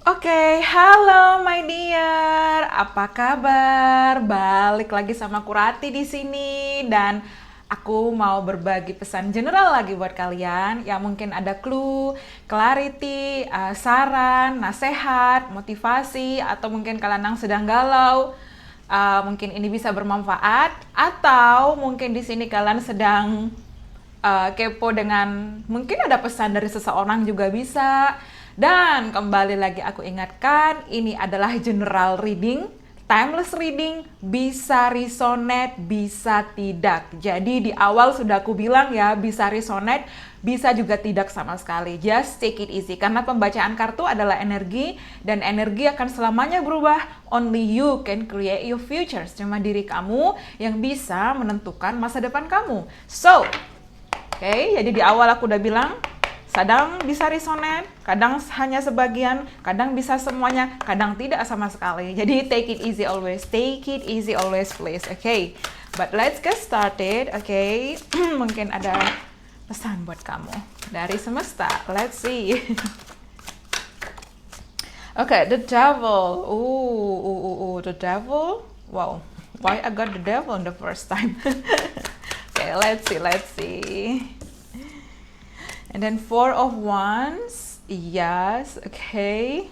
Oke, halo my dear. Apa kabar? Balik lagi sama Kurati di sini dan aku mau berbagi pesan general lagi buat kalian yang mungkin ada clue, clarity, saran, nasihat, motivasi atau mungkin kalian yang sedang galau. Mungkin ini bisa bermanfaat atau mungkin di sini kalian sedang kepo dengan mungkin ada pesan dari seseorang juga bisa. Dan kembali lagi aku ingatkan, ini adalah general reading, timeless reading, bisa resonate, bisa tidak. Jadi di awal sudah aku bilang ya, bisa resonate, bisa juga tidak sama sekali. Just take it easy, karena pembacaan kartu adalah energi, dan energi akan selamanya berubah. Only you can create your future. Cuma diri kamu yang bisa menentukan masa depan kamu. So, oke, jadi di awal aku udah bilang, kadang bisa resonate, kadang hanya sebagian, kadang bisa semuanya, kadang tidak sama sekali. Jadi take it easy always, please. Okay, but let's get started. Okay, mungkin ada pesan buat kamu dari semesta. Let's see. Okay, the devil. The devil. Wow, why I got the devil in the first time? Okay, let's see. And then Four of Wands. Yes, okay.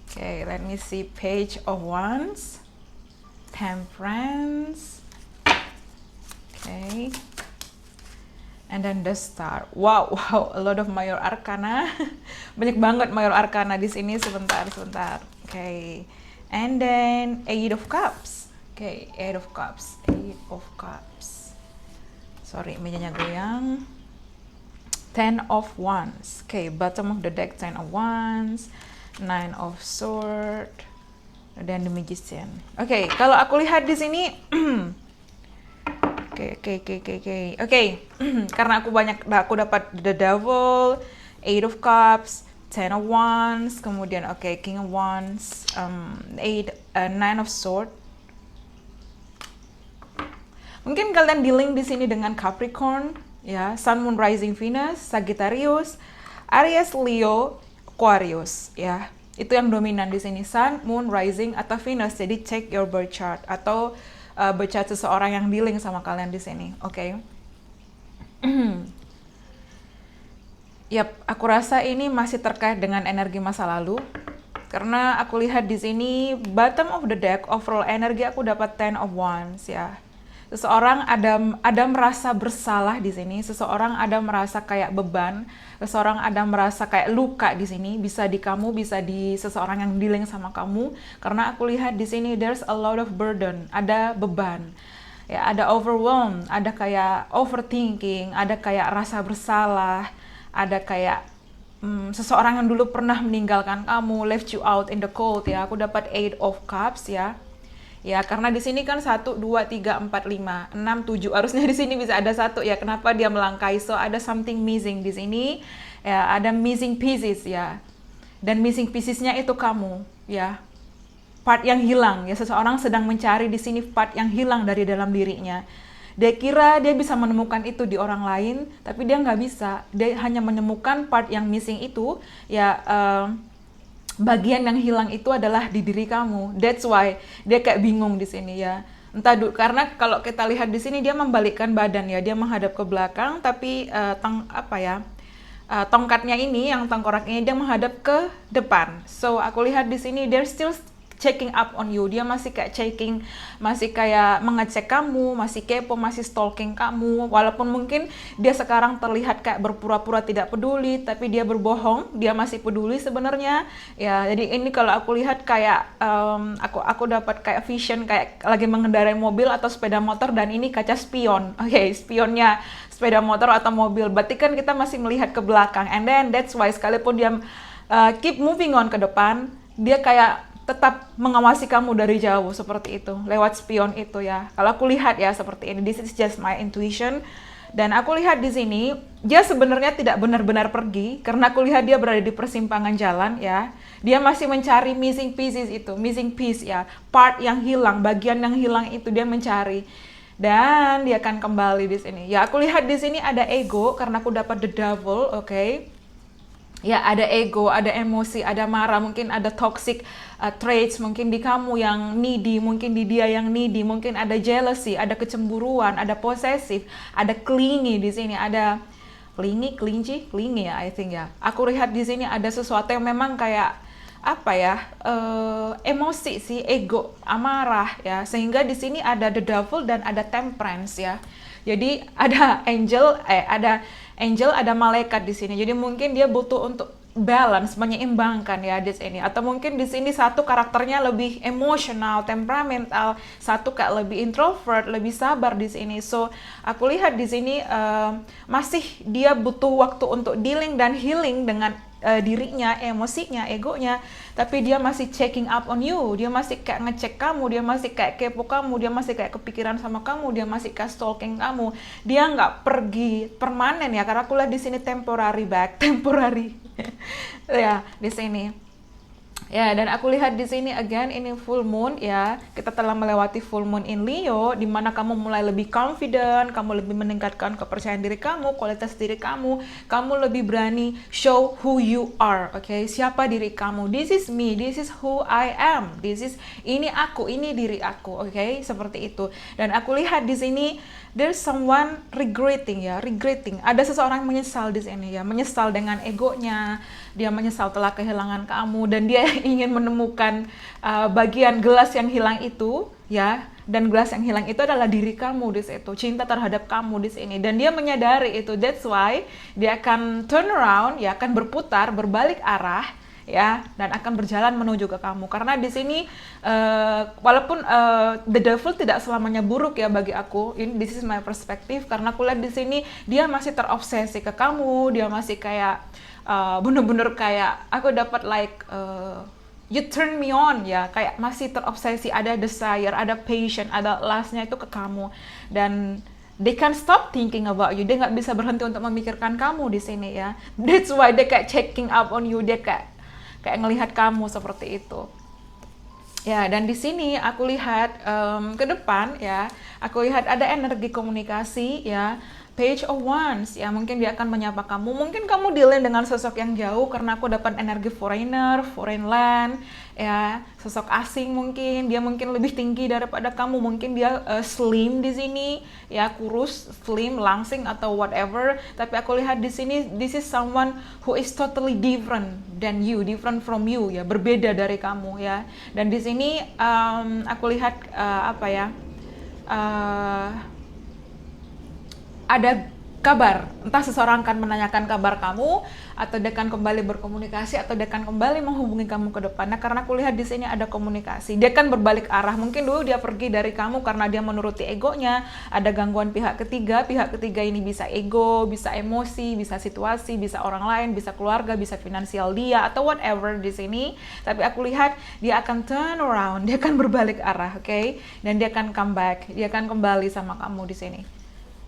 Okay, let me see. Page of Wands. Temperance. Okay. And then the Star. Wow, a lot of Major Arcana. Banyak banget Major Arcana di sini. Sebentar. Okay. And then Eight of Cups. Okay, Eight of Cups. Sorry, mejanya goyang. Ten of Wands. Okay, bottom of the deck, Ten of Wands. Nine of Sword. Dan The Magician. Okay, kalau aku lihat di sini, Oke. Karena aku dapat The Devil, Eight of Cups, Ten of Wands, kemudian King of Wands, Nine of Sword. Mungkin kalian dealing di sini dengan Capricorn, ya, Sun, Moon, Rising, Venus, Sagittarius, Aries, Leo, Aquarius, ya. Itu yang dominan di sini, Sun, Moon, Rising, atau Venus. Jadi check your birth chart atau birth chart seseorang yang dealing sama kalian di sini, oke? Yap, aku rasa ini masih terkait dengan energi masa lalu. Karena aku lihat di sini bottom of the deck, overall energi aku dapat Ten of Wands, ya. Seseorang ada merasa bersalah di sini, seseorang ada merasa kayak beban, seseorang ada merasa kayak luka di sini, bisa di kamu, bisa di seseorang yang dealing sama kamu. Karena aku lihat di sini there's a lot of burden, ada beban. Ya, ada overwhelmed, ada kayak overthinking, ada kayak rasa bersalah, ada kayak seseorang yang dulu pernah meninggalkan kamu, left you out in the cold, ya. Aku dapat Eight of Cups, ya. Ya, karena di sini kan 1, 2, 3, 4, 5, 6, 7. Harusnya di sini bisa ada 1 ya. Kenapa dia melangkai? So, ada something missing di sini. Ya, ada missing pieces ya. Dan missing piecesnya itu kamu, ya. Part yang hilang, ya. Seseorang sedang mencari di sini part yang hilang dari dalam dirinya. Dia kira dia bisa menemukan itu di orang lain, tapi dia nggak bisa. Dia hanya menemukan part yang missing itu, ya. Bagian yang hilang itu adalah di diri kamu. That's why dia kayak bingung di sini, ya. Entah karena kalau kita lihat di sini dia membalikkan badan, ya. Dia menghadap ke belakang, tapi tongkatnya ini, yang tengkoraknya dia menghadap ke depan. So aku lihat di sini they're still checking up on you. Dia masih kayak checking, masih kayak mengecek kamu, masih kepo, masih stalking kamu. Walaupun mungkin dia sekarang terlihat kayak berpura-pura tidak peduli, tapi dia berbohong, dia masih peduli sebenarnya. Ya, jadi ini kalau aku lihat kayak aku dapat kayak vision kayak lagi mengendarai mobil atau sepeda motor, dan ini kaca spion. Oke, spionnya sepeda motor atau mobil. Berarti kan kita masih melihat ke belakang. And then that's why sekalipun dia keep moving on ke depan, dia kayak tetap mengawasi kamu dari jauh seperti itu, lewat spion itu, ya. Kalau aku lihat ya seperti ini, this is just my intuition. Dan aku lihat di sini dia sebenarnya tidak benar-benar pergi, karena aku lihat dia berada di persimpangan jalan, ya. Dia masih mencari missing pieces itu, missing piece, ya, part yang hilang, bagian yang hilang itu dia mencari. dan dia akan kembali di sini. Ya, aku lihat di sini ada ego karena aku dapat the devil, oke. Ya, ada ego, ada emosi, ada marah, mungkin ada toxic traits, mungkin di kamu yang needy, mungkin di dia yang needy, mungkin ada jealousy, ada kecemburuan, ada possessive, ada clingy di sini, ada clingy ya, I think ya. Aku lihat di sini ada sesuatu yang memang kayak apa ya, emosi sih, ego, amarah ya, sehingga di sini ada the devil dan ada temperance ya. Jadi ada angel, ada malaikat di sini. Jadi mungkin dia butuh untuk balance, menyeimbangkan ya di sini. Atau mungkin di sini satu karakternya lebih emosional, temperamental, satu kayak lebih introvert, lebih sabar di sini. So aku lihat di sini masih dia butuh waktu untuk dealing dan healing dengan dirinya, emosinya, egonya, tapi dia masih checking up on you, dia masih kayak ngecek kamu, dia masih kayak kepo kamu, dia masih kayak kepikiran sama kamu, dia masih kayak stalking kamu, dia nggak pergi permanen ya, karena aku lihat di sini temporary temporary ya di sini. Ya, dan aku lihat di sini again ini full moon ya. Kita telah melewati full moon in Leo, di mana kamu mulai lebih confident, kamu lebih meningkatkan kepercayaan diri kamu, kualitas diri kamu lebih berani show who you are, oke? Siapa diri kamu? This is me, this is who I am. Ini aku, ini diri aku, oke? Seperti itu. Dan aku lihat di sini there's someone regretting. Ada seseorang menyesal di sini ya, menyesal dengan egonya, dia menyesal telah kehilangan kamu dan dia ingin menemukan bagian gelas yang hilang itu ya, dan gelas yang hilang itu adalah diri kamu di situ, cinta terhadap kamu di sini, dan dia menyadari itu. That's why dia akan turn around ya, akan berputar, berbalik arah ya, dan akan berjalan menuju ke kamu. Karena di sini walaupun the devil tidak selamanya buruk ya bagi aku, this is my perspective, karena aku lihat di sini dia masih terobsesi ke kamu, dia masih kayak bener-bener kayak aku dapat like you turn me on ya, kayak masih terobsesi, ada desire, ada passion, ada lustnya itu ke kamu, dan they can't stop thinking about you. Dia nggak bisa berhenti untuk memikirkan kamu di sini ya. That's why dia kayak checking up on you, dia kayak ngelihat kamu seperti itu. Ya, dan di sini aku lihat ke depan ya, aku lihat ada energi komunikasi ya, Page of Wands ya, mungkin dia akan menyapa kamu, mungkin kamu dealing dengan sosok yang jauh karena aku dapat energi foreigner, foreign land ya, sosok asing, mungkin dia mungkin lebih tinggi daripada kamu, mungkin dia slim di sini ya, kurus, slim, langsing atau whatever, tapi aku lihat di sini this is someone who is totally different than you, different from you ya, berbeda dari kamu ya. Dan di sini aku lihat ada kabar, entah seseorang akan menanyakan kabar kamu, atau dia akan kembali berkomunikasi, atau dia akan kembali menghubungi kamu ke depannya, karena aku lihat di sini ada komunikasi. Dia akan berbalik arah, mungkin dulu dia pergi dari kamu karena dia menuruti egonya, ada gangguan pihak ketiga ini bisa ego, bisa emosi, bisa situasi, bisa orang lain, bisa keluarga, bisa finansial dia, atau whatever di sini. Tapi aku lihat dia akan turn around, dia akan berbalik arah, oke? Dan dia akan come back, dia akan kembali sama kamu di sini,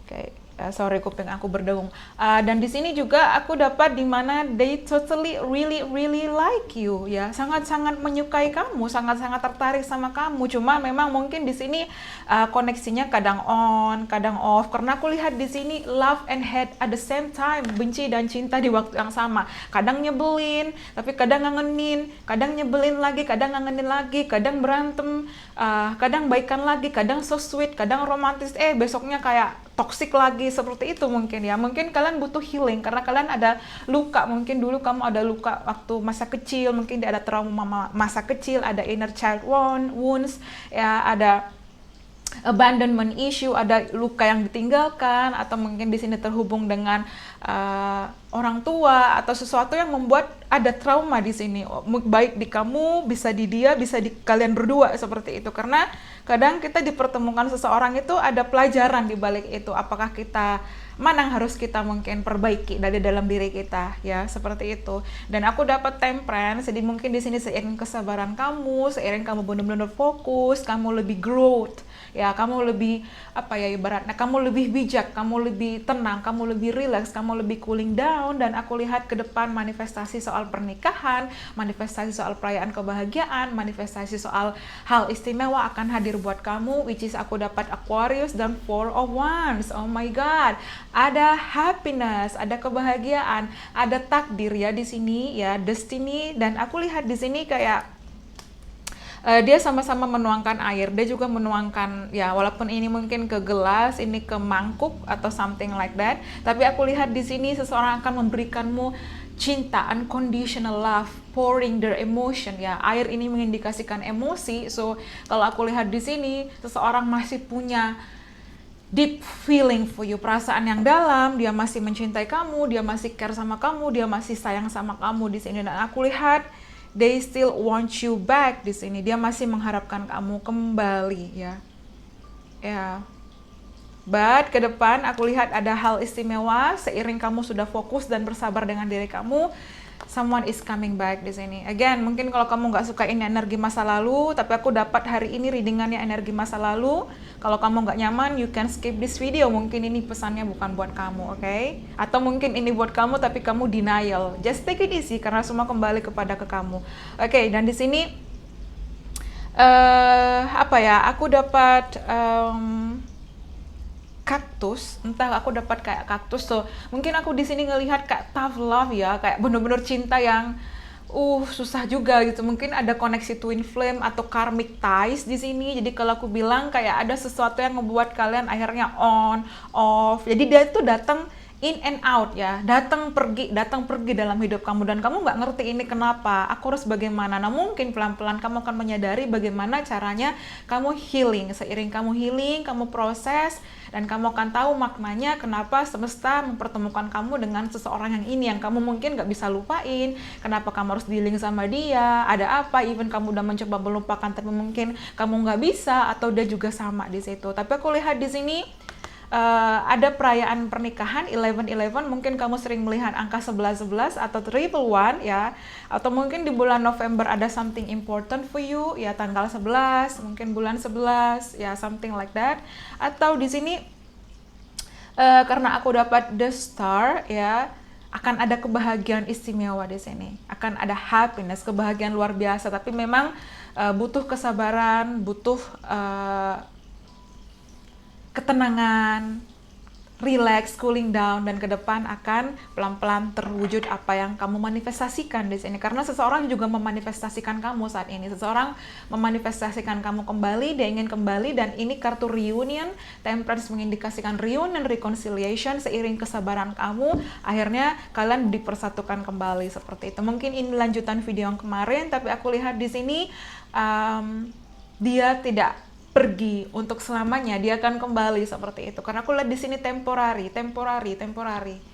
oke? Sorry, kuping aku berdengung. Dan di sini juga aku dapat di mana they totally really like you ya, sangat-sangat menyukai kamu, sangat-sangat tertarik sama kamu. Cuma memang mungkin di sini koneksinya kadang on, kadang off. Karena aku lihat di sini love and hate at the same time, benci dan cinta di waktu yang sama. Kadang nyebelin, tapi kadang ngangenin, kadang nyebelin lagi, kadang ngangenin lagi, kadang berantem, kadang baikan lagi, kadang so sweet, kadang romantis. Besoknya kayak toxic lagi, seperti itu mungkin ya. Mungkin kalian butuh healing karena kalian ada luka, mungkin dulu kamu ada luka waktu masa kecil, mungkin ada trauma masa kecil, ada inner child wounds ya, ada abandonment issue, ada luka yang ditinggalkan, atau mungkin di sini terhubung dengan orang tua atau sesuatu yang membuat ada trauma di sini, baik di kamu, bisa di dia, bisa di kalian berdua, seperti itu. Karena kadang kita dipertemukan seseorang itu ada pelajaran di balik itu, apakah kita mana yang harus kita mungkin perbaiki dari dalam diri kita, ya seperti itu. Dan aku dapat temperance, jadi mungkin di sini seiring kesabaran kamu, seiring kamu benar-benar fokus, kamu lebih growth, ya kamu lebih apa ya ibaratnya, kamu lebih bijak, kamu lebih tenang, kamu lebih relax, kamu lebih cooling down. Dan aku lihat ke depan manifestasi soal pernikahan, manifestasi soal perayaan kebahagiaan, manifestasi soal hal istimewa akan hadir buat kamu, which is aku dapat Aquarius dan Four of Wands. Oh my god, ada happiness, ada kebahagiaan, ada takdir ya di sini ya, destiny. Dan aku lihat di sini kayak dia sama-sama menuangkan air, dia juga menuangkan ya, walaupun ini mungkin ke gelas, ini ke mangkuk atau something like that, tapi aku lihat di sini seseorang akan memberikanmu cinta, unconditional love, pouring their emotion ya. Air ini mengindikasikan emosi, so kalau aku lihat di sini seseorang masih punya deep feeling for you, perasaan yang dalam, dia masih mencintai kamu, dia masih care sama kamu, dia masih sayang sama kamu di sini. Dan aku lihat they still want you back di sini. Dia masih mengharapkan kamu kembali ya. Ya. But ke depan aku lihat ada hal istimewa seiring kamu sudah fokus dan bersabar dengan diri kamu. Someone is coming back di sini. Again, mungkin kalau kamu nggak suka ini energi masa lalu, tapi aku dapat hari ini readingannya energi masa lalu. Kalau kamu nggak nyaman, you can skip this video. Mungkin ini pesannya bukan buat kamu, oke? Atau mungkin ini buat kamu, tapi kamu denial. Just take it easy, karena semua kembali ke kamu. Oke, dan di sini apa ya? Aku dapat kaktus, entah aku dapat kayak kaktus, so mungkin aku di sini ngelihat kayak tough love ya, kayak bener-bener cinta yang susah juga gitu. Mungkin ada koneksi twin flame atau karmic ties di sini. Jadi kalau aku bilang kayak ada sesuatu yang membuat kalian akhirnya on off. Jadi dia itu datang in and out ya, datang pergi dalam hidup kamu, dan kamu nggak ngerti ini kenapa, aku harus bagaimana. Nah mungkin pelan-pelan kamu akan menyadari bagaimana caranya kamu healing. Seiring kamu healing, kamu proses, dan kamu akan tahu maknanya kenapa semesta mempertemukan kamu dengan seseorang yang ini, yang kamu mungkin nggak bisa lupain, kenapa kamu harus dealing sama dia, ada apa, even kamu udah mencoba melupakan tapi mungkin kamu nggak bisa, atau dia juga sama di situ. Tapi aku lihat di sini ada perayaan pernikahan 11-11, mungkin kamu sering melihat angka 11-11 atau 111 ya, atau mungkin di bulan November ada something important for you ya, tanggal 11, mungkin bulan 11 ya, something like that. Atau di sini karena aku dapat the star ya, akan ada kebahagiaan istimewa di sini, akan ada happiness, kebahagiaan luar biasa, tapi memang butuh kesabaran, butuh ketenangan, relax, cooling down, dan ke depan akan pelan-pelan terwujud apa yang kamu manifestasikan di sini. Karena seseorang juga memanifestasikan kamu saat ini. Seseorang memanifestasikan kamu kembali, dia ingin kembali, dan ini kartu reunion. Temperance mengindikasikan reunion, reconciliation. Seiring kesabaran kamu, akhirnya kalian dipersatukan kembali seperti itu. Mungkin ini lanjutan video yang kemarin, tapi aku lihat di sini dia tidak pergi untuk selamanya, dia akan kembali seperti itu. Karena aku lihat di sini temporary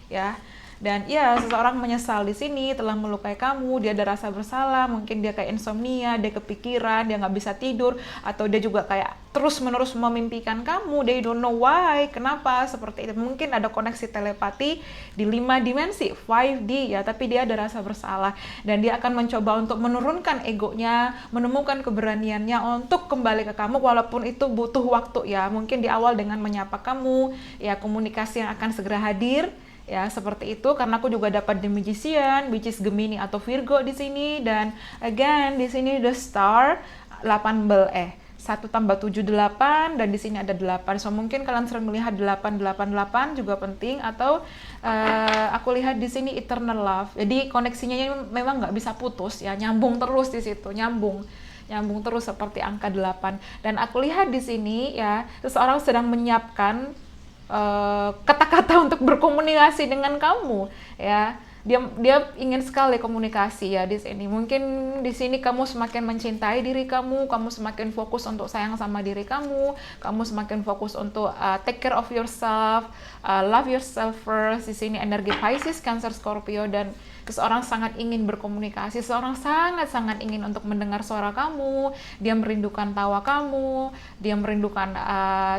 ya. Dan ya, seseorang menyesal di sini, telah melukai kamu, dia ada rasa bersalah, mungkin dia kayak insomnia, dia kepikiran, dia nggak bisa tidur, atau dia juga kayak terus-menerus memimpikan kamu, they don't know why, kenapa, seperti itu. Mungkin ada koneksi telepati di 5 dimensi, 5D ya, tapi dia ada rasa bersalah, dan dia akan mencoba untuk menurunkan egonya, menemukan keberaniannya untuk kembali ke kamu, walaupun itu butuh waktu ya. Mungkin di awal dengan menyapa kamu, ya komunikasi yang akan segera hadir, ya seperti itu. Karena aku juga dapat The Magician, which is Gemini atau Virgo di sini. Dan again di sini the star 1 tambah 7 8, dan di sini ada 8. So mungkin kalian sering melihat 8 juga penting, atau aku lihat di sini eternal love. Jadi koneksinya memang nggak bisa putus ya, nyambung terus di situ, nyambung terus seperti angka 8. Dan aku lihat di sini ya, seseorang sedang menyiapkan kata-kata untuk berkomunikasi dengan kamu ya. Dia ingin sekali komunikasi ya di sini. Mungkin di sini kamu semakin mencintai diri kamu semakin fokus untuk sayang sama diri kamu semakin fokus untuk take care of yourself, love yourself first. Di sini energi Pisces, Cancer, Scorpio, dan seseorang sangat ingin berkomunikasi, seseorang sangat ingin untuk mendengar suara kamu, dia merindukan tawa kamu, dia merindukan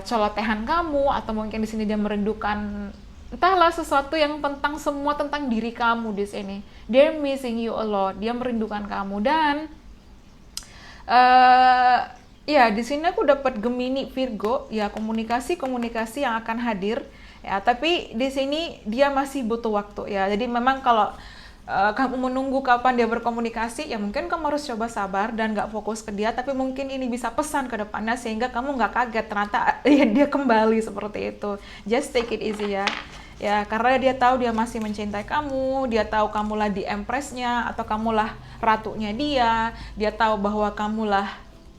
celotehan kamu, atau mungkin di sini dia merindukan entahlah sesuatu yang tentang semua tentang diri kamu di sini. They're missing you a lot. Dia merindukan kamu dan eh ya di sini aku dapat Gemini Virgo, ya komunikasi yang akan hadir ya, tapi di sini dia masih butuh waktu ya. Jadi memang kalau kamu menunggu kapan dia berkomunikasi, ya mungkin kamu harus coba sabar dan nggak fokus ke dia, tapi mungkin ini bisa pesan ke depannya sehingga kamu nggak kaget ternyata ya dia kembali seperti itu. Just take it easy ya. Ya, karena dia tahu dia masih mencintai kamu, dia tahu kamulah di empressnya atau kamulah ratunya dia tahu bahwa kamulah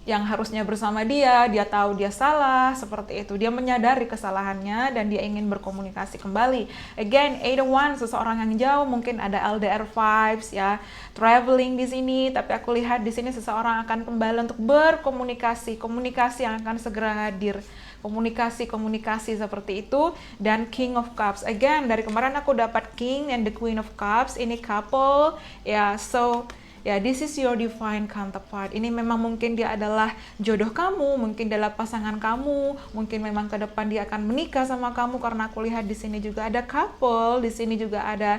yang harusnya bersama dia tahu dia salah, seperti itu. Dia menyadari kesalahannya dan dia ingin berkomunikasi kembali. Again, 801, seseorang yang jauh, mungkin ada LDR vibes ya, traveling di sini, tapi aku lihat di sini seseorang akan kembali untuk berkomunikasi, komunikasi yang akan segera hadir. Komunikasi seperti itu. Dan King of Cups, again dari kemarin aku dapat King and the Queen of Cups, ini couple ya, so ya, this is your divine counterpart. Ini memang mungkin dia adalah jodoh kamu, mungkin dia adalah pasangan kamu, mungkin memang ke depan dia akan menikah sama kamu, karena aku lihat di sini juga ada couple, di sini juga ada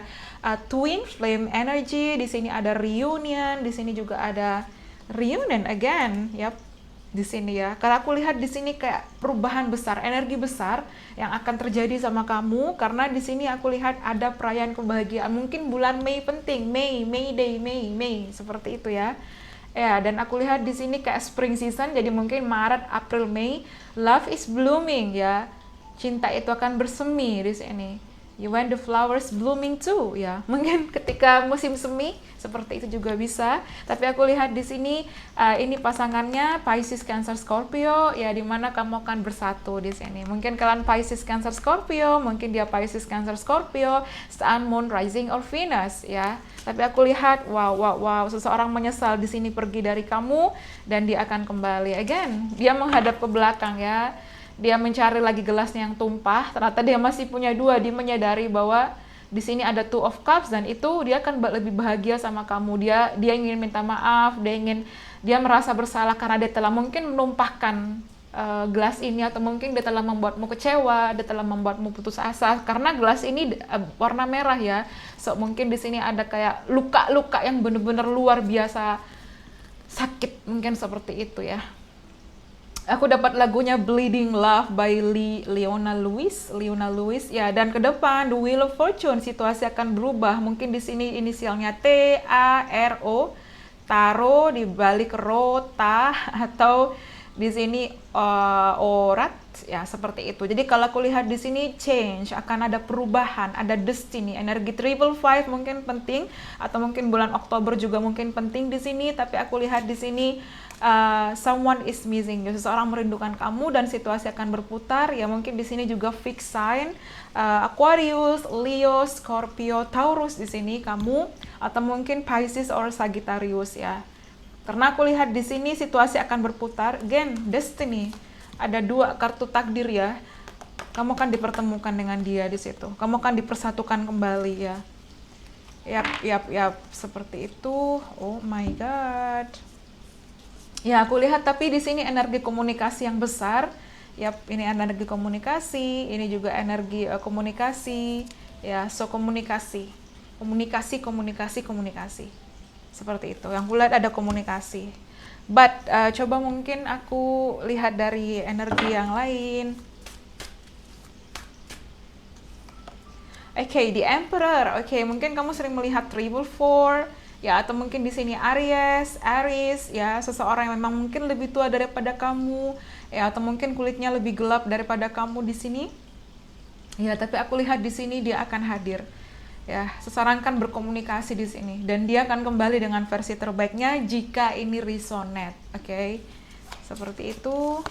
twin flame energy, di sini ada reunion, di sini juga ada reunion again. Yap. Di sini ya, karena aku lihat di sini kayak perubahan besar, energi besar yang akan terjadi sama kamu, karena di sini aku lihat ada perayaan kebahagiaan, mungkin bulan Mei penting, Mei seperti itu ya. Ya, dan aku lihat di sini kayak spring season, jadi mungkin Maret, April, Mei, love is blooming ya. Cinta itu akan bersemi di sini. When the flowers blooming too ya, mungkin ketika musim semi seperti itu juga bisa. Tapi aku lihat di sini ini pasangannya Pisces, Cancer, Scorpio ya, dimana kamu akan bersatu di sini. Mungkin kalian Pisces, Cancer, Scorpio, mungkin dia Pisces, Cancer, Scorpio, Sun, Moon, Rising, or Venus ya. Tapi aku lihat wow, seseorang menyesal di sini pergi dari kamu dan dia akan kembali. Again, dia menghadap ke belakang ya. Dia mencari lagi gelasnya yang tumpah, ternyata dia masih punya dua. Dia menyadari bahwa di sini ada Two of Cups dan itu dia akan lebih bahagia sama kamu. Dia ingin minta maaf, dia merasa bersalah karena dia telah mungkin menumpahkan gelas ini, atau mungkin dia telah membuatmu kecewa, dia telah membuatmu putus asa karena gelas ini warna merah ya. So mungkin di sini ada kayak luka-luka yang benar-benar luar biasa sakit, mungkin seperti itu ya. Aku dapat lagunya Bleeding Love by Leona Lewis ya, dan ke depan The Wheel of Fortune, situasi akan berubah. Mungkin di sini inisialnya TARO, taro dibalik rota, atau di sini orat ya, seperti itu. Jadi kalau aku lihat di sini change, akan ada perubahan, ada destiny, energi triple five mungkin penting, atau mungkin bulan Oktober juga mungkin penting di sini. Tapi aku lihat di sini someone is missing you, seseorang merindukan kamu dan situasi akan berputar ya. Mungkin di sini juga fixed sign Aquarius, Leo, Scorpio, Taurus di sini kamu, atau mungkin Pisces or Sagittarius ya. Karena aku lihat di sini situasi akan berputar. Again, destiny. Ada dua kartu takdir ya. Kamu akan dipertemukan dengan dia di situ. Kamu akan dipersatukan kembali ya. Yap, seperti itu. Oh my god. Ya, aku lihat tapi di sini energi komunikasi yang besar. Yap, ini energi komunikasi, ini juga energi komunikasi. Ya, so komunikasi. Komunikasi. Seperti itu. Yang kulihat ada komunikasi. But coba mungkin aku lihat dari energi yang lain. Oke, the Emperor. Oke, mungkin kamu sering melihat Triple Four ya, atau mungkin di sini Aries ya, seseorang yang memang mungkin lebih tua daripada kamu ya, atau mungkin kulitnya lebih gelap daripada kamu di sini. Ya, tapi aku lihat di sini dia akan hadir. Ya, seseorang kan berkomunikasi di sini dan dia akan kembali dengan versi terbaiknya jika ini resonate. Oke. Seperti itu.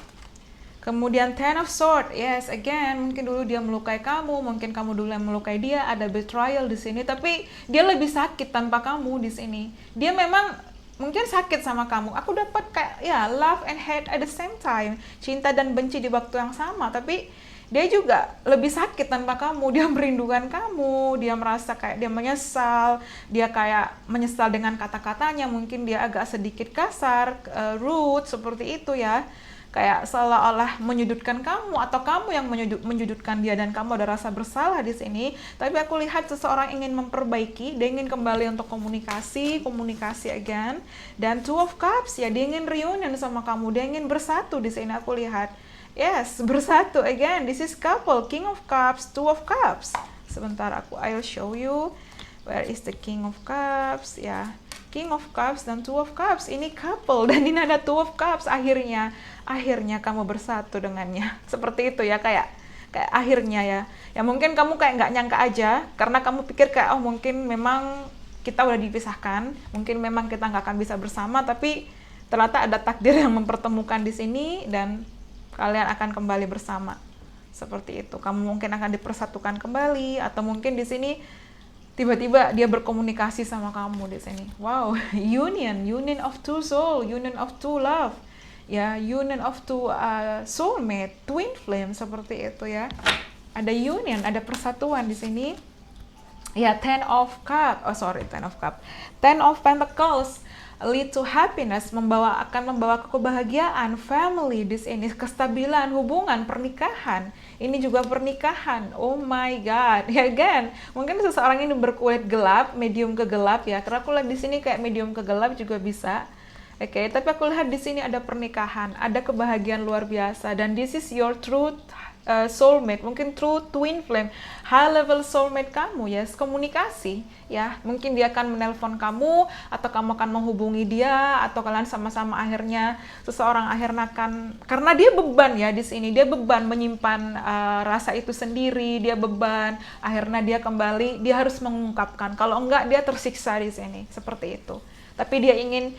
Kemudian Ten of Swords, yes, again, mungkin dulu dia melukai kamu, mungkin kamu dulu yang melukai dia, ada betrayal di sini, tapi dia lebih sakit tanpa kamu di sini. Dia memang mungkin sakit sama kamu. Aku dapat kayak ya love and hate at the same time, cinta dan benci di waktu yang sama, tapi dia juga lebih sakit tanpa kamu. Dia merindukan kamu, dia merasa kayak dia menyesal, dia kayak menyesal dengan kata-katanya, mungkin dia agak sedikit kasar, rude, seperti itu ya. kayak seolah-olah menyudutkan kamu atau kamu yang menyudutkan dia dan kamu ada rasa bersalah di sini. Tapi aku lihat seseorang ingin memperbaiki, dia ingin kembali untuk komunikasi again. Dan Two of Cups ya, dia ingin reunion sama kamu, dia ingin bersatu di sini aku lihat. Yes, bersatu again. This is couple, King of Cups, Two of Cups. Sebentar I'll show you. Where is the King of Cups? Ya, King of Cups dan Two of Cups. Ini couple dan ini ada Two of Cups. Akhirnya kamu bersatu dengannya. Seperti itu ya, kayak akhirnya ya. Ya mungkin kamu kayak nggak nyangka aja, karena kamu pikir kayak, oh mungkin memang kita udah dipisahkan, mungkin memang kita nggak akan bisa bersama, tapi ternyata ada takdir yang mempertemukan di sini dan kalian akan kembali bersama. Seperti itu. Kamu mungkin akan dipersatukan kembali, atau mungkin di sini tiba-tiba dia berkomunikasi sama kamu di sini. Wow, union of two soul, union of two love. Ya, union of two soulmate, twin flame, seperti itu ya. Ada union, ada persatuan di sini. Ya, Ten of Pentacles lead to happiness, akan membawa kebahagiaan, family di sini, kestabilan, hubungan, pernikahan. Ini juga pernikahan. Oh my god. Ya again, mungkin seseorang ini berkulit gelap, medium ke gelap ya. Karena aku lihat di sini kayak medium ke gelap juga bisa. Oke, tapi aku lihat di sini ada pernikahan, ada kebahagiaan luar biasa, dan this is your true soulmate, mungkin true twin flame, high level soulmate kamu, yes, komunikasi, ya, mungkin dia akan menelpon kamu, atau kamu akan menghubungi dia, atau kalian sama-sama akhirnya seseorang akhirnya akan, karena dia beban ya di sini, dia beban menyimpan rasa itu sendiri, dia beban, akhirnya dia kembali, dia harus mengungkapkan, kalau enggak dia tersiksa di sini, seperti itu. Tapi dia ingin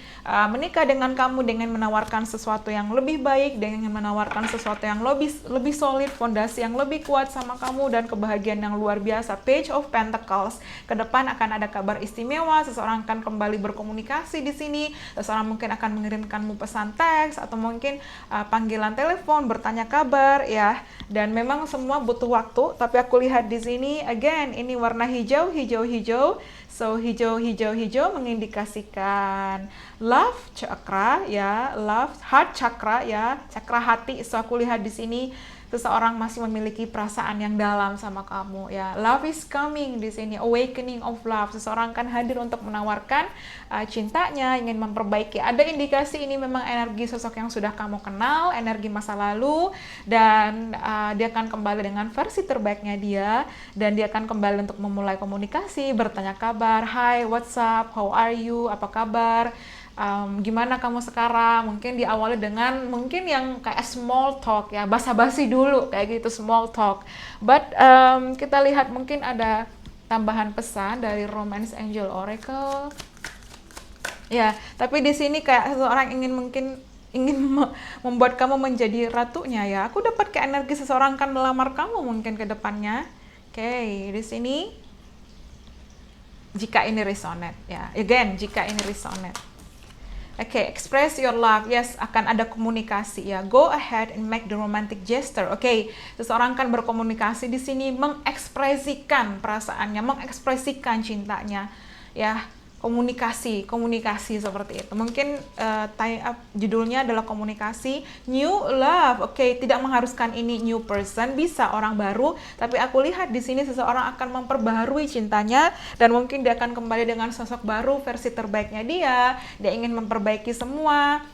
menikah dengan kamu dengan menawarkan sesuatu yang lebih baik, dengan menawarkan sesuatu yang lebih solid, fondasi yang lebih kuat sama kamu, dan kebahagiaan yang luar biasa. Page of Pentacles, ke depan akan ada kabar istimewa, seseorang akan kembali berkomunikasi di sini, seseorang mungkin akan mengirimkanmu pesan teks, atau mungkin panggilan telepon, bertanya kabar, ya. Dan memang semua butuh waktu, tapi aku lihat di sini, again, ini warna hijau. So, hijau mengindikasikan love chakra ya, love heart chakra ya, chakra hati. So, aku lihat di sini seseorang masih memiliki perasaan yang dalam sama kamu ya. Love is coming di sini, awakening of love. Seseorang kan hadir untuk menawarkan cintanya, ingin memperbaiki. Ada indikasi ini memang energi sosok yang sudah kamu kenal, energi masa lalu, dan dia akan kembali dengan versi terbaiknya dia, dan dia akan kembali untuk memulai komunikasi, bertanya kabar, hi, what's up, how are you, apa kabar, gimana kamu sekarang. Mungkin diawali dengan mungkin yang kayak small talk ya, basa-basi dulu kayak gitu, small talk. But kita lihat mungkin ada tambahan pesan dari Romance Angel Oracle. Ya, tapi di sini kayak seseorang ingin membuat kamu menjadi ratunya ya. Aku dapat kayak energi seseorang akan melamar kamu mungkin ke depannya. Oke, di sini jika ini resonate ya. Again, jika ini resonate. Oke, express your love. Yes, akan ada komunikasi ya. Go ahead and make the romantic gesture. Oke, seseorang kan berkomunikasi di sini, mengekspresikan perasaannya, mengekspresikan cintanya. Ya, komunikasi seperti itu. Mungkin judulnya adalah komunikasi new love. Oke, tidak mengharuskan ini new person, bisa orang baru, tapi aku lihat di sini seseorang akan memperbaharui cintanya, dan mungkin dia akan kembali dengan sosok baru, versi terbaiknya dia ingin memperbaiki semua,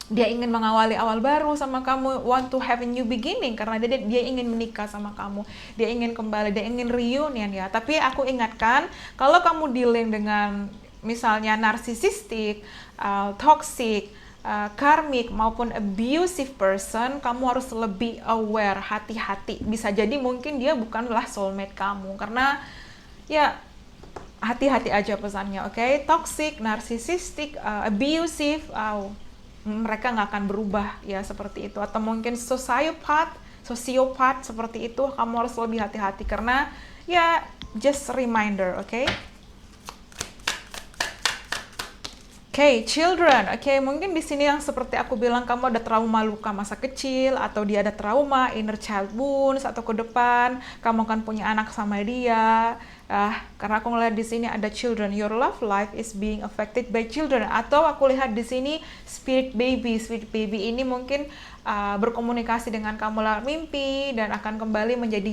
dia ingin mengawali awal baru sama kamu, want to have a new beginning, karena dia ingin menikah sama kamu, dia ingin kembali, dia ingin reunion ya. Tapi aku ingatkan, kalau kamu dealing dengan misalnya narsisistik, toxic, karmic maupun abusive person, kamu harus lebih aware, hati-hati. Bisa jadi mungkin dia bukanlah soulmate kamu, karena ya hati-hati aja pesannya, oke? Toxic, narsisistik, abusive, mereka nggak akan berubah ya, seperti itu. Atau mungkin sosiopat seperti itu, kamu harus lebih hati-hati, karena ya just reminder, oke? Oke, children. Oke, mungkin di sini yang seperti aku bilang, kamu ada trauma luka masa kecil, atau dia ada trauma inner child wounds, atau ke depan kamu akan punya anak sama dia. Karena aku ngeliat di sini ada children, your love life is being affected by children. Atau aku lihat di sini spirit baby ini mungkin berkomunikasi dengan kamu lewat mimpi dan akan kembali menjadi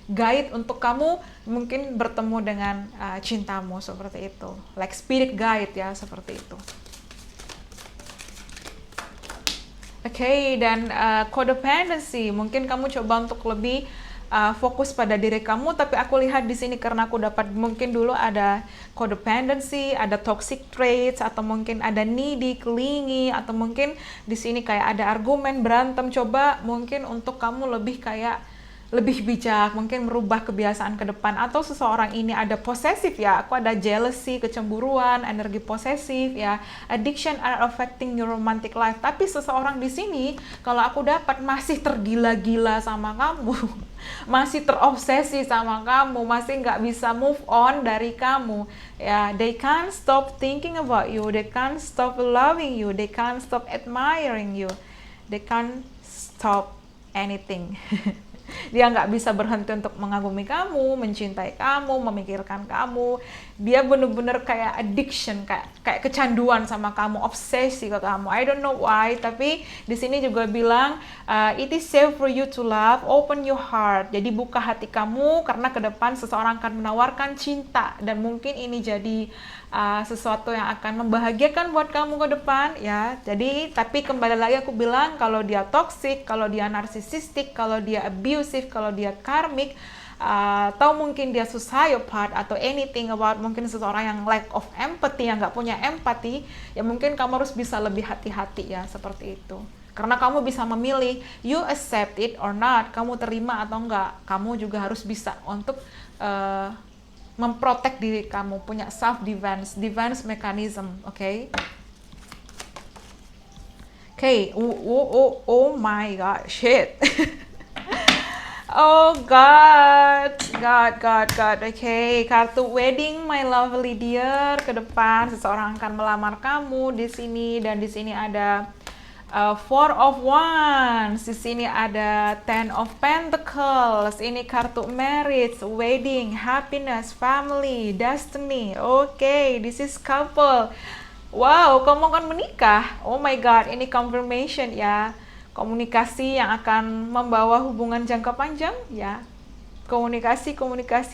guide untuk kamu mungkin bertemu dengan cintamu, seperti itu, like spirit guide ya, seperti itu. Oke, dan codependency, mungkin kamu coba untuk lebih fokus pada diri kamu, tapi aku lihat di sini karena aku dapat mungkin dulu ada codependency, ada toxic traits, atau mungkin ada needy, clingy, atau mungkin di sini kayak ada argumen, berantem. Coba mungkin untuk kamu lebih bijak, mungkin merubah kebiasaan ke depan. Atau seseorang ini ada posesif ya, aku ada jealousy, kecemburuan, energi posesif ya, addiction are affecting your romantic life. Tapi seseorang di sini kalau aku dapat masih tergila-gila sama kamu, masih terobsesi sama kamu, masih nggak bisa move on dari kamu ya. They can't stop thinking about you, they can't stop loving you, they can't stop admiring you, they can't stop anything. Dia nggak bisa berhenti untuk mengagumi kamu, mencintai kamu, memikirkan kamu. Dia bener-bener kayak addiction, kayak kecanduan sama kamu, obsesi ke kamu. I don't know why, tapi di sini juga bilang it is safe for you to love, open your heart. Jadi buka hati kamu, karena ke depan seseorang akan menawarkan cinta, dan mungkin ini jadi sesuatu yang akan membahagiakan buat kamu ke depan ya. Jadi tapi kembali lagi aku bilang, kalau dia toxic, kalau dia narsisistik, kalau dia abusive, kalau dia karmik, atau mungkin dia sociopath atau anything about mungkin seseorang yang lack of empathy, yang nggak punya empati, ya mungkin kamu harus bisa lebih hati-hati ya, seperti itu. Karena kamu bisa memilih, you accept it or not, kamu terima atau enggak. Kamu juga harus bisa untuk memprotek diri kamu, punya self defense mechanism, okay? Okay, oh my god, shit. Oh God. Okay, kartu wedding, my lovely dear. Ke depan seseorang akan melamar kamu di sini, dan di sini ada Four of Wands, di sini ada Ten of Pentacles. Ini kartu marriage, wedding, happiness, family, destiny. Okay, this is couple. Wow, kamu akan menikah. Oh my god, ini confirmation ya. Komunikasi yang akan membawa hubungan jangka panjang ya. Komunikasi,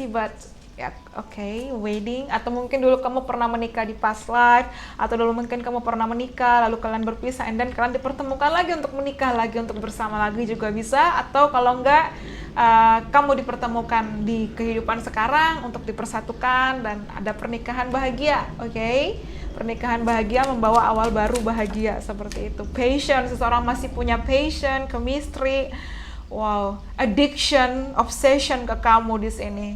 but ya, okay, wedding, atau mungkin dulu kamu pernah menikah di past life, atau dulu mungkin kamu pernah menikah lalu kalian berpisah dan kalian dipertemukan lagi untuk menikah lagi, untuk bersama lagi juga bisa. Atau kalau enggak, kamu dipertemukan di kehidupan sekarang untuk dipersatukan dan ada pernikahan bahagia. Okay, pernikahan bahagia membawa awal baru bahagia, seperti itu. Passion, seseorang masih punya passion, chemistry, wow, addiction, obsession ke kamu di sini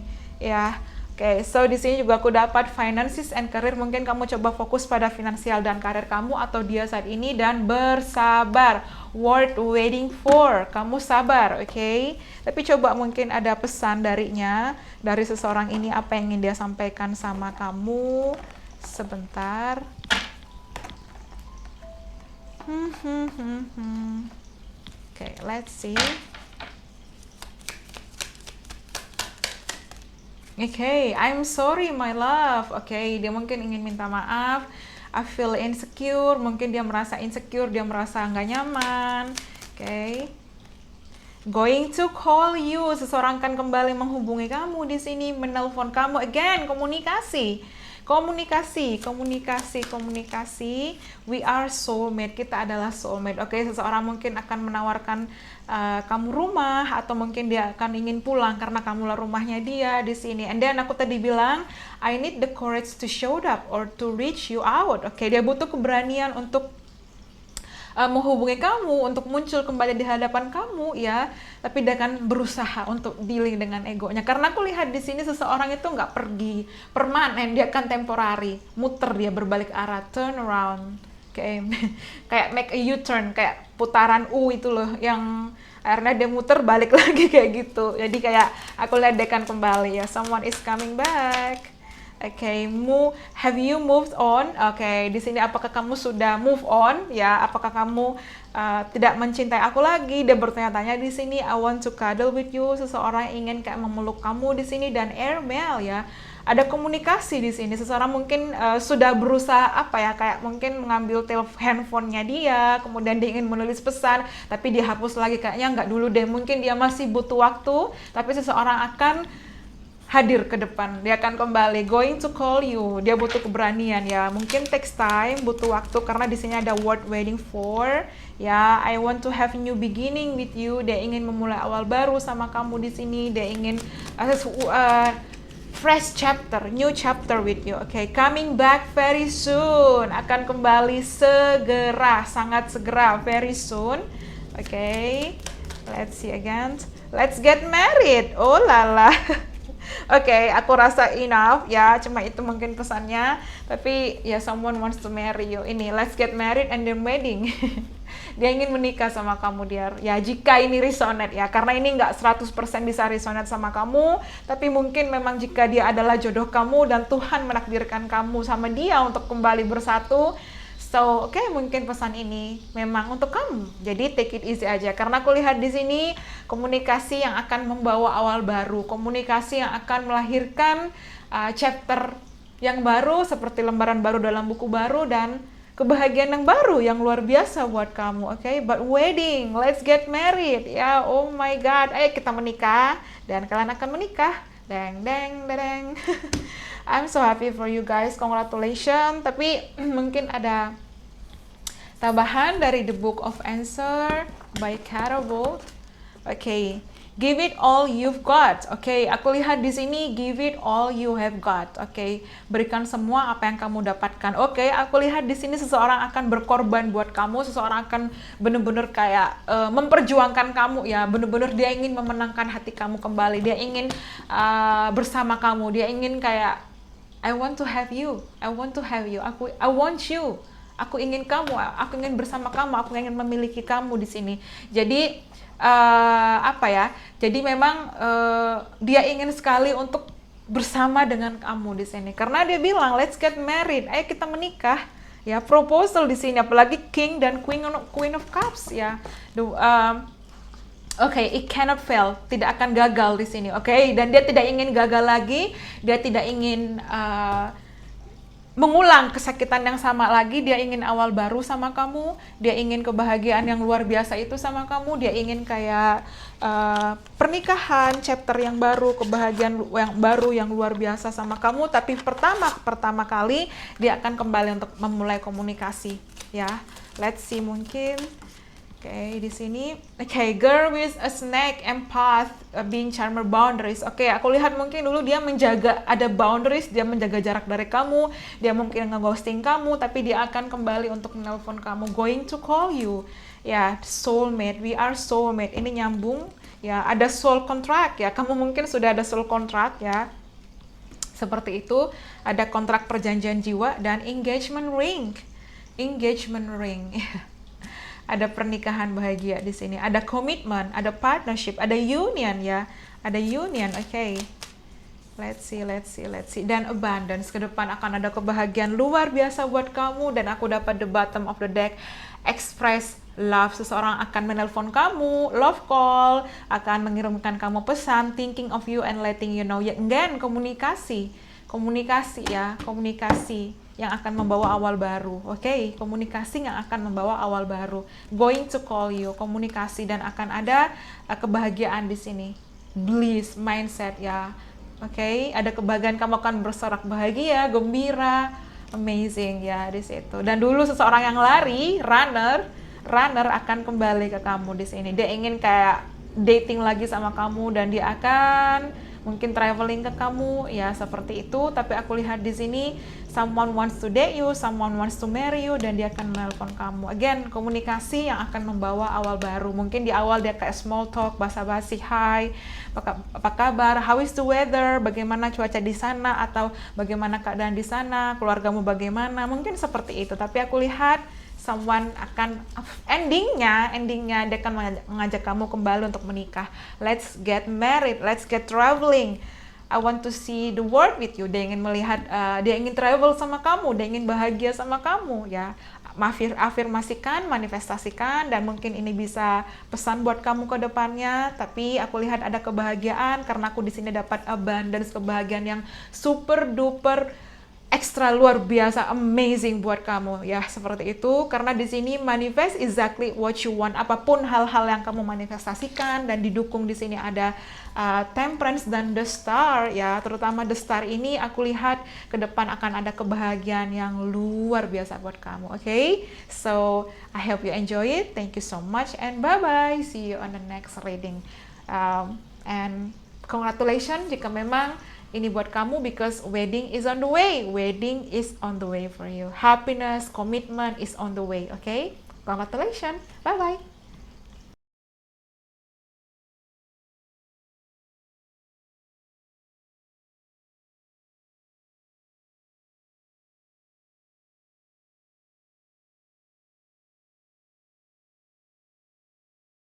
ya. Oke, so di sini juga aku dapat finances and career. Mungkin kamu coba fokus pada finansial dan karir kamu atau dia saat ini, dan bersabar. Worth waiting for, kamu sabar, oke? Tapi coba mungkin ada pesan darinya, dari seseorang ini, apa yang ingin dia sampaikan sama kamu. Sebentar. Oke, let's see. Okay, I'm sorry my love. Okay, dia mungkin ingin minta maaf. I feel insecure. Mungkin dia merasa insecure, dia merasa nggak nyaman. Okay. Going to call you. Seseorang akan kembali menghubungi kamu di sini, menelpon kamu. Again, komunikasi. We are soulmate, kita adalah soulmate. Oke, seseorang mungkin akan menawarkan kamu rumah, atau mungkin dia akan ingin pulang karena kamulah rumahnya dia di sini. And then aku tadi bilang, I need the courage to show up or to reach you out. Oke, dia butuh keberanian untuk menghubungi kamu, untuk muncul kembali di hadapan kamu ya. Tapi dia akan berusaha untuk dealing dengan egonya, karena aku lihat di sini seseorang itu nggak pergi permanen, dia akan temporary, muter, dia berbalik arah, turn around, kayak make a U-turn, kayak putaran U itu loh, yang akhirnya dia muter balik lagi kayak gitu. Jadi kayak aku lihat dia akan kembali ya, someone is coming back. Oke, have you moved on? Oke, di sini apakah kamu sudah move on? Ya, apakah kamu tidak mencintai aku lagi? Dia bertanya-tanya di sini. I want to cuddle with you. Seseorang ingin kayak memeluk kamu di sini dan airmail ya. Ada komunikasi di sini. Seseorang mungkin sudah berusaha apa ya, kayak mungkin mengambil handphonenya dia, kemudian dia ingin menulis pesan, tapi dia hapus lagi, kayaknya nggak dulu deh. Mungkin dia masih butuh waktu, tapi seseorang akan hadir ke depan, dia akan kembali, going to call you, dia butuh keberanian ya, mungkin takes time, butuh waktu, karena di sini ada word waiting for, ya, I want to have new beginning with you, dia ingin memulai awal baru sama kamu di sini, dia ingin fresh chapter, new chapter with you, okay, coming back very soon, akan kembali segera, sangat segera, very soon, okay, let's see again, let's get married, oh lala. Oke, aku rasa enough ya, cuma itu mungkin pesannya. Tapi ya, someone wants to marry you. Ini, let's get married and then wedding. Dia ingin menikah sama kamu, dia. Ya, jika ini resonate ya, karena ini nggak 100% bisa resonate sama kamu, tapi mungkin memang jika dia adalah jodoh kamu dan Tuhan menakdirkan kamu sama dia untuk kembali bersatu. So, oke, mungkin pesan ini memang untuk kamu. Jadi take it easy aja. Karena aku lihat di sini komunikasi yang akan membawa awal baru, komunikasi yang akan melahirkan chapter yang baru, seperti lembaran baru dalam buku baru dan kebahagiaan yang baru yang luar biasa buat kamu. Oke, but wedding, let's get married. Ya, oh my God, ayo kita menikah dan kalian akan menikah. Deng deng deng. I'm so happy for you guys, congratulations. Tapi mungkin ada tambahan dari The Book of Answer by Cara Bolt. Oke, give it all you've got. Oke, aku lihat di sini give it all you have got. Oke, berikan semua apa yang kamu dapatkan. Oke, aku lihat di sini seseorang akan berkorban buat kamu, seseorang akan benar-benar kayak memperjuangkan kamu ya, benar-benar dia ingin memenangkan hati kamu kembali. Dia ingin bersama kamu. Dia ingin kayak I want to have you. I want to have you. I want you. Aku ingin kamu. Aku ingin bersama kamu. Aku ingin memiliki kamu di sini. Jadi apa ya? Jadi memang dia ingin sekali untuk bersama dengan kamu di sini. Karena dia bilang let's get married. Ayo kita menikah. Ya, proposal di sini, apalagi King dan Queen of Cups ya. Oke, it cannot fail, tidak akan gagal di sini, oke? Dan dia tidak ingin gagal lagi, dia tidak ingin mengulang kesakitan yang sama lagi, dia ingin awal baru sama kamu, dia ingin kebahagiaan yang luar biasa itu sama kamu, dia ingin kayak pernikahan, chapter yang baru, kebahagiaan yang baru yang luar biasa sama kamu, tapi pertama kali dia akan kembali untuk memulai komunikasi, ya. Let's see mungkin. Oke, di sini, girl with a snack, empath, being charmer, boundaries. Oke, aku lihat mungkin dulu dia menjaga, ada boundaries, dia menjaga jarak dari kamu, dia mungkin nge-ghosting kamu, tapi dia akan kembali untuk menelpon kamu, going to call you. Ya, soulmate, we are soulmate. Ini nyambung, ya, ada soul contract, ya, kamu mungkin sudah ada soul contract, ya. Seperti itu, ada kontrak perjanjian jiwa dan engagement ring. Engagement ring, ada pernikahan bahagia di sini, ada komitmen, ada partnership, ada union ya, ada union, oke. Let's see, dan abundance, ke depan akan ada kebahagiaan luar biasa buat kamu, dan aku dapat the bottom of the deck, express love, seseorang akan menelpon kamu, love call, akan mengirimkan kamu pesan, thinking of you and letting you know, again, komunikasi ya, komunikasi yang akan membawa awal baru, oke? Komunikasi yang akan membawa awal baru, going to call you, komunikasi, dan akan ada kebahagiaan di sini, bliss mindset ya, oke? Ada kebahagiaan, kamu akan bersorak bahagia, gembira, amazing ya di situ. Dan dulu seseorang yang lari, runner akan kembali ke kamu di sini. Dia ingin kayak dating lagi sama kamu dan dia akan mungkin traveling ke kamu ya, seperti itu. Tapi aku lihat di sini someone wants to date you, someone wants to marry you, dan dia akan menelpon kamu. Again, komunikasi yang akan membawa awal baru. Mungkin di awal dia kayak small talk, basa-basi, hi, apa kabar, how is the weather, bagaimana cuaca di sana, atau bagaimana keadaan di sana, keluargamu bagaimana, mungkin seperti itu. Tapi aku lihat someone akan endingnya dia akan mengajak kamu kembali untuk menikah. Let's get married, let's get traveling. I want to see the world with you. Dia ingin melihat, dia ingin travel sama kamu, dia ingin bahagia sama kamu, ya. Afirmasikan, manifestasikan, dan mungkin ini bisa pesan buat kamu ke depannya. Tapi aku lihat ada kebahagiaan karena aku di sini dapat abundance, kebahagiaan yang super duper ekstra luar biasa amazing buat kamu, ya, seperti itu. Karena di sini manifest exactly what you want, apapun hal-hal yang kamu manifestasikan, dan didukung di sini ada temperance dan the star, ya. Terutama the star ini aku lihat ke depan akan ada kebahagiaan yang luar biasa buat kamu. Okay, so I hope you enjoy it. Thank you so much and bye bye, see you on the next reading. And congratulations jika memang ini buat kamu, because wedding is on the way. Wedding is on the way for you. Happiness, commitment is on the way. Okay? Congratulations. Bye-bye.